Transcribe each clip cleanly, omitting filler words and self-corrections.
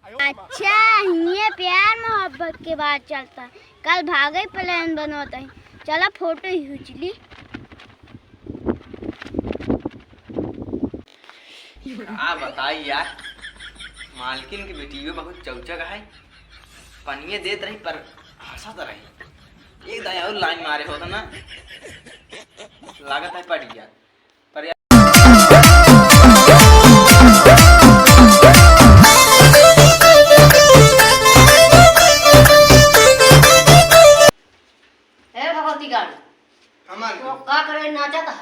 अच्छा ये प्यार मोहब्बत के बाद चलता है। कल भागे प्लान बनवाता है, चला फोटो खींच ली। बताई यार, मालकिन की बेटी बहुत चौचक है, पनिये देत रही पर हंसत रही। एक दया और लाइन मारे होता ना, लागत है पड़ गया। पर तो का करे नाचा था।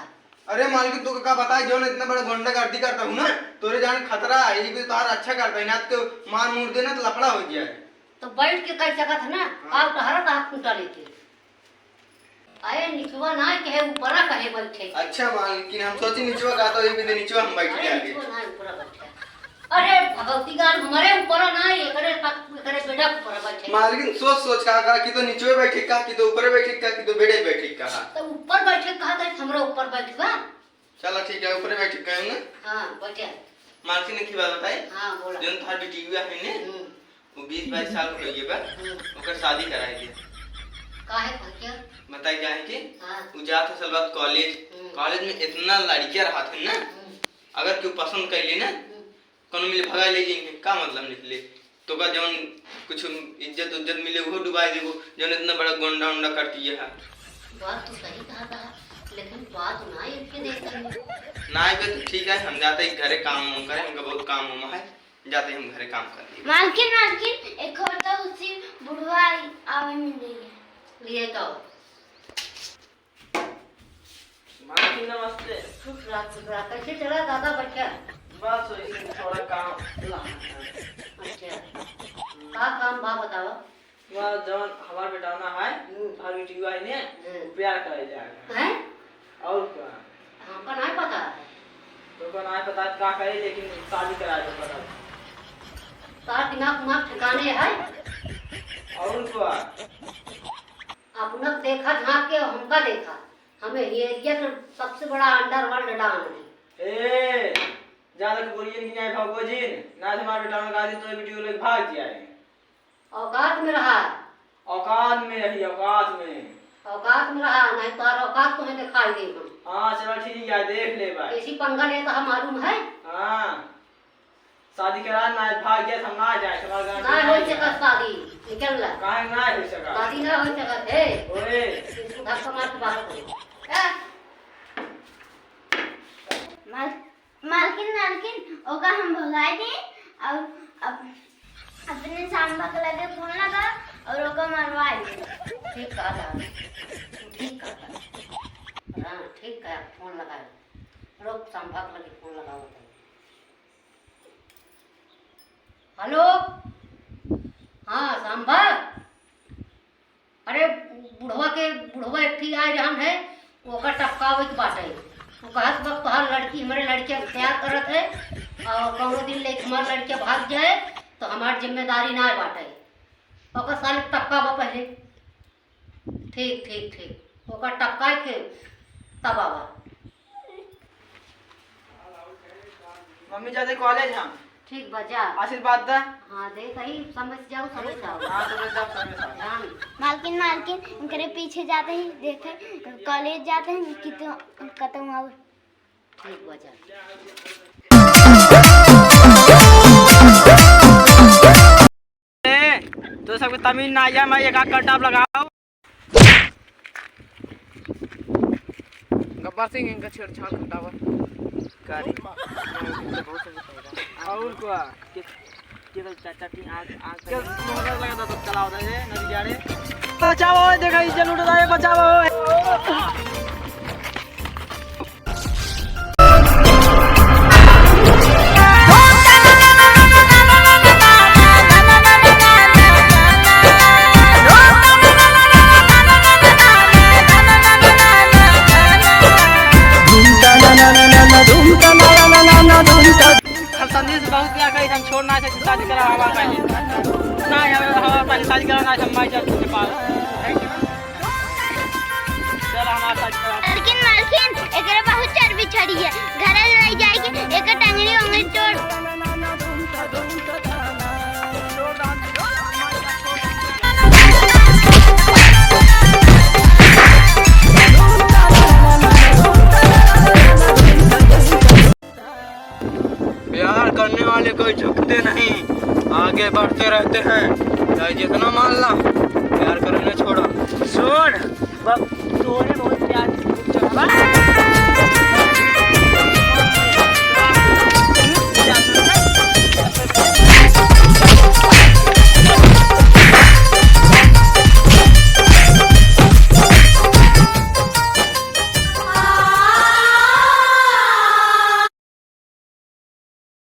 अरे मालकिन तू का बताई जो इतना बड़ा गुंडा गर्दी करता हूँ ना, तोरे जाने खतरा है। ये भी तार अच्छा करता है ना, तो मार मुड़ देना तो लफड़ा हो जाए। तो बैठ के कह सकत है ना, आप तो हर हाथ खूंटा लेके आए निचवा ना कहे ऊपर कहे बैठे। अच्छा मालकिन हम सोची निचवा का, तो ये भी निचवा हम बैठ के आगे निचवा ना ऊपर बैठे। अरे भगवती गान हमारे ऊपर ना, ये करे बेटा ऊपर बैठे। मालकिन सोच सोच का कि तो नीचे बैठे का, कि तो ऊपर बैठे का, कि तो बेड़े बैठे का। तो ऊपर बैठे कहा था हमरा ऊपर बैठवा। चलो ठीक है, ऊपर बैठ के ना। हां बैठे। मालकिन ने की बात बताई। हां बोला। जन थार बेटी हुआ है ने, वो 20-22 साल हो गई बा, ओकर शादी कराई दे। काहे क्या बताई क्या है कि वो जात है सलवात कॉलेज में इतना लड़कियां रहत है ना, अगर क्यों पसंद कर ली ना कोनो मिले भगा ले जाएंगे। का मतलब निकले तो का जौन कुछ इज्जत मिले वो डुबाई देबो, जौन इतना बड़ा गुंडा उंडा करती है। बात तो सही कहा था, लेकिन बात ना ये के देखता ना है तो ठीक है, हम जाते हैं घरे काम करे, हमका बहुत काम है, जाते हैं हम घरे काम करते। मालकिन एक और तो उसी बुढ़वा आवे मिल रही है, लिए तो मालकिन नमस्ते। खुश रात कैसे चला दादा बच्चा? बस वही थोड़ा काम। अच्छा का काम बा बताओ। वह जवन हमार बेटाना है, हर बेटी हुआ है ने प्यार करे जाएगा हैं, और क्या हमको नहीं पता। तो को नहीं पता का करे, लेकिन शादी करा दो पता। तार दिमाग ठिकाने है और क्या अपना देखा झांक के हमका देखा, हमें ये एरिया का सबसे बड़ा अंडरवर्ल्ड डान है। ए ज्यादा बोलिए कि नहीं भगोजिन ना, हमारे बेटा में गाड़ी तो वीडियो लेके भाग जाए। औकात में रहा, औकात में रही, औकात में रहा, नहीं तो औकात तुम्हें दिखाई दे। हां चलो ठीक है, देख ले भाई कैसी पंगा लेता हम मालूम है। हां शादी करा ना, भाग गया हम ना जाए, हमारा गाड़ी ना हो सका शादी, निकल ला। काहे ना हो सका शादी ना हो सका है। ओए इसको धक्का मार के बाहर करो। मालकिन ओका हम भगाए थे और अपने सांबा के लगे फोन लगा और ओका मरवाए थे। ठीक कहा, हां ठीक है, फोन लगाए लोग सांबा के लगे फोन लगाओ। हेलो हाँ सांबा, अरे बुढ़वा एक ठीक आए जहां है, ओका टपकावे के बाटे। वो कहत वक्त हर लड़की हमारे लड़कियां तैयार करत है, और कौनो दिन ले हमारे लड़कियां भाग जाए तो हमारी जिम्मेदारी ना बाटे। ओका साल टपकावा पहले। ठीक ओका टपकाए के तब आवा। मम्मी जाते कॉलेज हम। ठीक बजा आशीर्वाद दा। हाँ दे कहीं समझ जाओ। हां समझ जाओ। मालकिन इनके पीछे जाते हैं, देखे कॉलेज जाते हैं कितना खत्म हो। ठीक बजा तो सबको तमिल ना आया, मैं एक कटाप लगाओ। गब्बर सिंह इनका छेड़छाड़ खटावा कारी और क्या के चाचा की आंख के मोहर लगा तो चलाओ दे नदी जा रे। बचाओ देखा इज्जत लूट रहा है, बचाओ। संदेश बहुत क्या कही, हम छोड़ना है शादी करा हवा पहले ना, हवा पहले शादी करा ना, हम चल तुझे पास चल हमारा शादी करा। मालकिन एकरे बहुत चर्बी छड़ी है, घर ले जाएगी एक टंगड़ी उंगली तोड़। वाले कोई झुकते नहीं, आगे बढ़ते रहते हैं, चाहे जितना मान ला, प्यार करने छोड़ा। सुन तोरे बहुत प्यार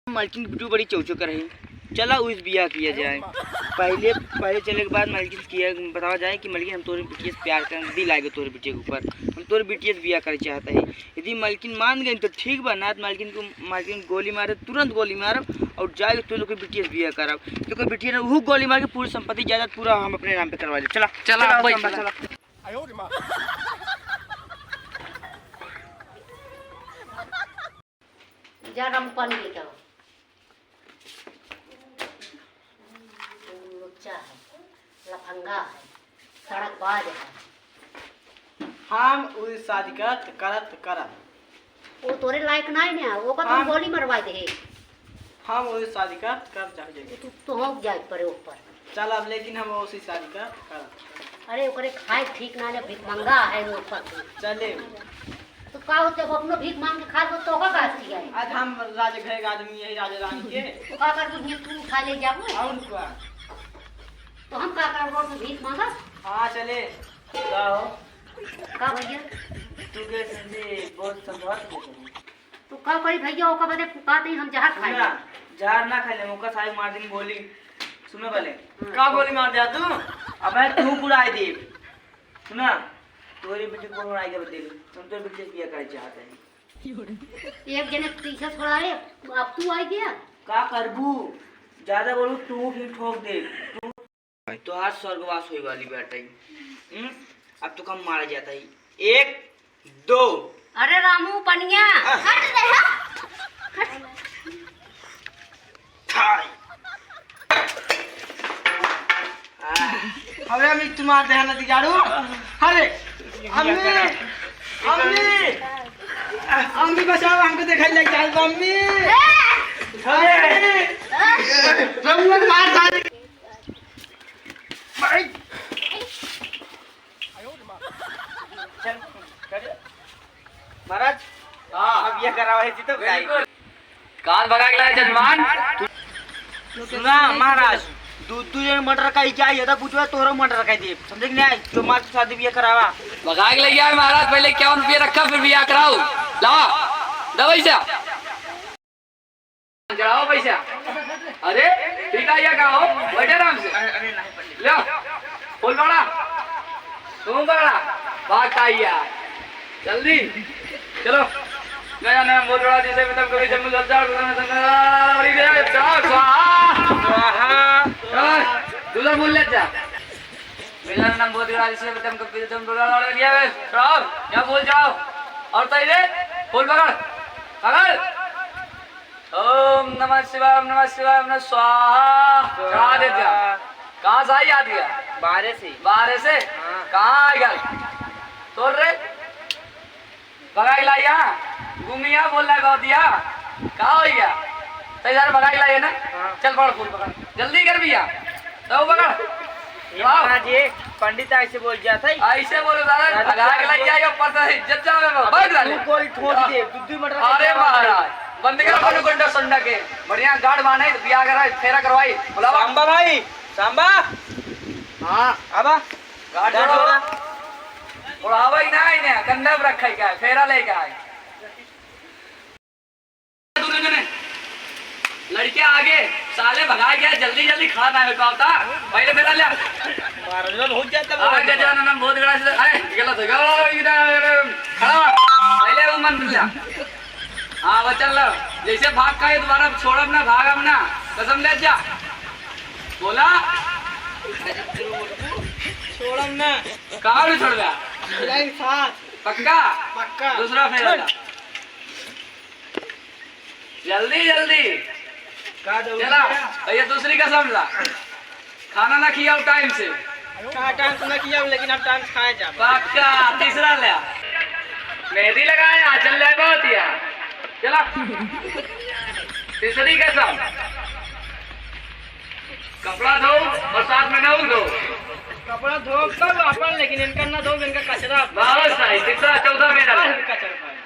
मालकिन की वीडियो बड़ी चौचक रही। चला उस बिया किया जाए। पहले चले के बाद मालकिन किया बतावा जाए कि मालकिन हम तोरे बिटिया से प्यार कर दिल आएगा, तोरे बिटिया के ऊपर हम तोरे बिटिया से बिया करे चाहता है। यदि मालकिन मान गए तो ठीक बा, ना मालकिन गोली मारे, तुरंत गोली मारब और जाएगा तो लोग बिटिया से बिया करब। तो कोई बिटिया वो गोली मार के पूरी संपत्ति जायदाद पूरा हम अपने नाम पे करवा ले। चला चला जा रहा हूँ पानी लेके आओ। लुच्चा है, लफंगा है, सड़कबाज है। हम उस शादी करत वो तोरे लायक नहीं ना, वो का तुम गोली मरवा दे। हम उस शादी कर जाएंगे। तो हो जाए परे ऊपर। चल अब लेकिन हम उसी शादी कर अरे ओकरे खाए ठीक ना, भिखमंगा है वो ऊपर से। चले तो का होते वो अपनो भीख मांग के खा दो तो का बात किया है। आज हम राजा घर के आदमी है, राजा रानी के तो का कर दूं, तू उठा ले जाबो और का तो हम का कर रोड में भीख मांगा। हां चले जाओ का भैया तू के संदे बहुत संभात के तो का करी भैया ओका बदे पुकाते हम जहर खाए ना जहर ना खा ले, मौका साहब मार दिन गोली सुनो भले का गोली मार दिया तू। अबे तू बुराई दे सुना, तोरी बेटी को बनाई के बदले तुम तो बेटी किया करे चाहते हैं। एक जने पीछे छोड़ा है, अब तू आई गया का करबू, ज्यादा बोलू तू ही ठोक दे। तो आज स्वर्गवास होई वाली बेटा ही अब तो कम मारा जाता है। 1 2 अरे रामू पनिया हट रे हट। अरे अम्मी तुम्हारे ध्यान नहीं जाड़ू। अरे अम्मी बचाओ, हमको देखा लग जाए अम्मी। अरे तुम लोग मार डाल महाराज। अब ये करा है तो कान भगा के लाए जजमान। सुना महाराज, दूध जन मटर का चाहिए था, पूछो तोरा मटर का दे, समझे कि नहीं? जो मार शादी भी करावा भगा के ले गया महाराज, पहले 51 रुपये रखा फिर बिया कराओ। लाओ दो पैसा चढ़ाओ पैसा। अरे ठीक है, क्या हो बैठे आराम से। लो फूल पकड़ा, तुम पकड़ा, भागता यार जल्दी चलो। नया नया बहुत बड़ा जैसे मतलब कभी जम्मू जलदार बड़ी गया चलो स्वाहा दूल्हा बोल ले जा। मेरा नाम बहुत बड़ा जैसे मतलब कभी जम्मू जलदार गया है राव, क्या बोल जाओ और तई दे फूल पकड़ पकड़। ओम नमः शिवाय, ओम नमः शिवाय, ओम नमः स्वाहा। कहाँ दे जा, कहाँ से आई याद गया? बारह से कहाँ आएगा तोड़ रे भगा के लाइया घूमिया बोल रहा है दिया कहा हो गया सही सारे भगा के लाइए ना। चल पकड़ फूल पकड़ जल्दी कर भैया तो पकड़। जी पंडित ऐसे बोल जाता है, ऐसे बोलो दादा भगा के लाइया ऊपर से इज्जत जावे बैठ डाले कोई ठोक दे दूध मटर। अरे महाराज बंद कर अपन गुंडा संडा के बढ़िया गार्ड बाने बिया करा फेरा करवाई बुलावा। सांबा भाई सांबा। हां आबा गार्ड जोड़ा बुलावा ही ना इन्हें कंधा पे रखा क्या फेरा लेके आए। लड़के आगे साले भगा गया, जल्दी जल्दी खाना है होता पहले मेरा ले महाराज हो जाता है। आगे जाना ना बहुत बड़ा से अरे गलत है खड़ा पहले वो मन मिल। हां वो चल लो जैसे भाग का है दोबारा छोड़ब ना भागब ना कसम ले जा बोला छोड़म ना कहां नहीं छोड़ गया लाइन साथ पक्का पक्का दूसरा फेरा जल्दी जल्दी का दो चला ये दूसरी कसम ला खाना ना खियाओ टाइम से। का टाइम से ना किया लेकिन अब टाइम खाए जा पक्का तीसरा ले मेहंदी लगाया चल ले बहुत यार चला तीसरी कसम, कपड़ा धो और साथ में नऊ धो। कपड़ा धो कब अपन, लेकिन इनका ना धो, इनका कचरा बहुत सही। तीसरा चौथा मेरा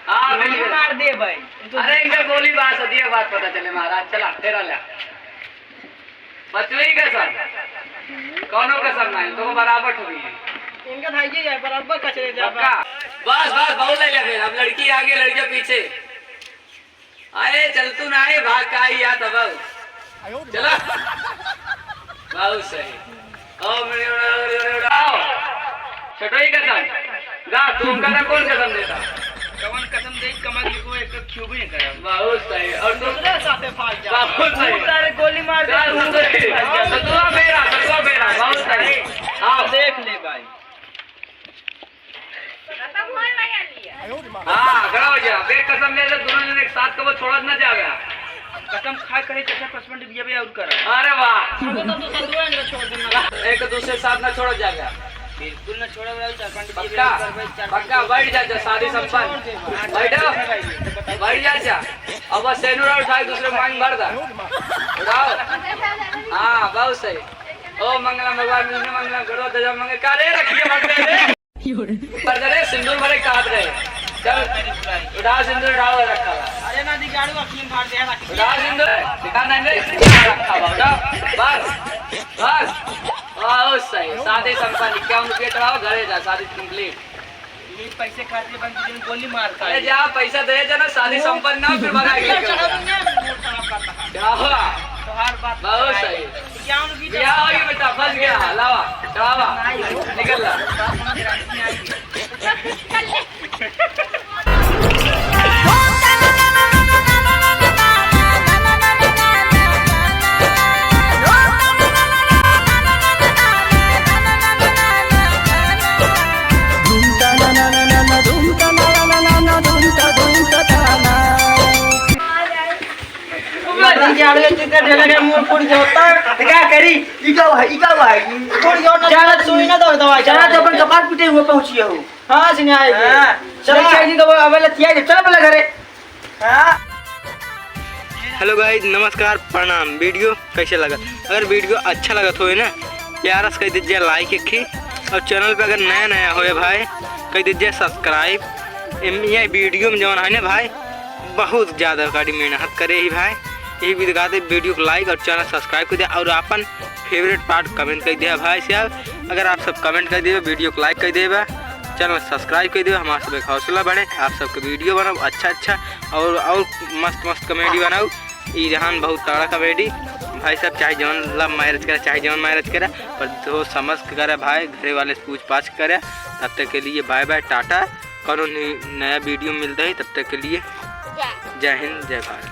हाँ बिल्कुल मार दे भाई। अरे इनका गोली बात होती है, बात पता चले महाराज। चला तेरा ले। पांचवी कसम, कौनो कसम नहीं तो बराबर हुई है इनका भाई जाए बराबर कचरे जा। पक्का बस बस बहुत ले लिया। फिर अब लड़की आगे लड़के पीछे। आए चल तू ना आए भाग का आई या तब चला। बहुत सही। ओ मेरे उड़ाओ। छठवीं कसम गा तुम का कौन कसम देता? कवन कसम दे कमर को एक क्यूब ही करे। बहुत सही। और दूसरे साथे फाल जा। बहुत सही। सारे गोली मार दे। सतुआ मेरा बहुत सही। आओ देख ले भाई। हाँ खड़ा हो जा। बेग कसम ले ले दोनों जन एक साथ को छोड़ ना जावे। कसम खा करे चाचा पसमंड बिया बे और कर। अरे वाह तो दूसरा इनका छोड़ देना। एक दूसरे साथ ना छोड़ जाएगा। बिल्कुल ना छोड़ा वाला सरपंच पक्का पक्का बैठ जा शादी संपन्न। बैठ जा अब बस सेनुरा उठाए दूसरे मांग भर दा उठाओ। हाँ बहुत सही। ओ मंगलम भगवान विष्णु मंगलम करो दजा मंगे काले रखिए मंगले रे सिंदूर भरे काट रहे। चल उठा सिंदूर उठाओ रखा। अरे ना दिगाड़ू अपनी मार दे रखी। उठा सिंदूर दिखा नहीं रखा बाबा। बस बस बहुत सही। शादी संपन्न। 51 रुपये चढ़ाओ घरे जा। शादी कंप्लीट। ये पैसे खाते बंद दिन गोली मार का। अरे जा पैसा दे जा ना शादी संपन्न ना फिर भगाएंगे। क्या हुआ? तो हर बात बहुत सही। 51 रुपये क्या हो गया बेटा? फंस गया। लावा चढ़ावा निकल ला। दिगाड़ू चित्र ढेला के मुंह फूट जाता क्या करी। इका भाई फूट जाओ जाना सुई ना दो दवाई जाना तो अपन कपार पीटे हुए पहुंची हो। हां सिने आएगी। चल चाहिए तो अब लथिया चल पहले घरे। हां हेलो गाइस नमस्कार प्रणाम। वीडियो कैसे लगा? अगर वीडियो अच्छा लगा तो है ना प्यारा से कह दीजिए लाइक एक और चैनल पे अगर नया होए भाई कह दीजिए सब्सक्राइब। ये वीडियो में जवन है ना भाई बहुत ज़्यादा गाड़ी मेहनत करे ही भाई। यही भी दिखाते वीडियो को लाइक और चैनल सब्सक्राइब कर दिया और अपन फेवरेट पार्ट कमेंट कर दिया भाई साहब। अगर आप सब कमेंट कर दिए वीडियो को लाइक कर दिए चैनल सब्सक्राइब कर दिए हमारे सब एक हौसला बढ़े। आप सबके वीडियो बनाओ अच्छा और मस्त कॉमेडी बनाओ। ईरान बहुत तगड़ा कॉमेडी भाई साहब। चाहे जौन लव मैरिज करे चाहे जौन मैरिज करे पर दो समझ के करे भाई। घरे वाले से पूछ पाछ करे। तब तक के लिए बाय बाय टाटा। कौन नया वीडियो मिलता है तब तक के लिए जय हिंद जय भारत।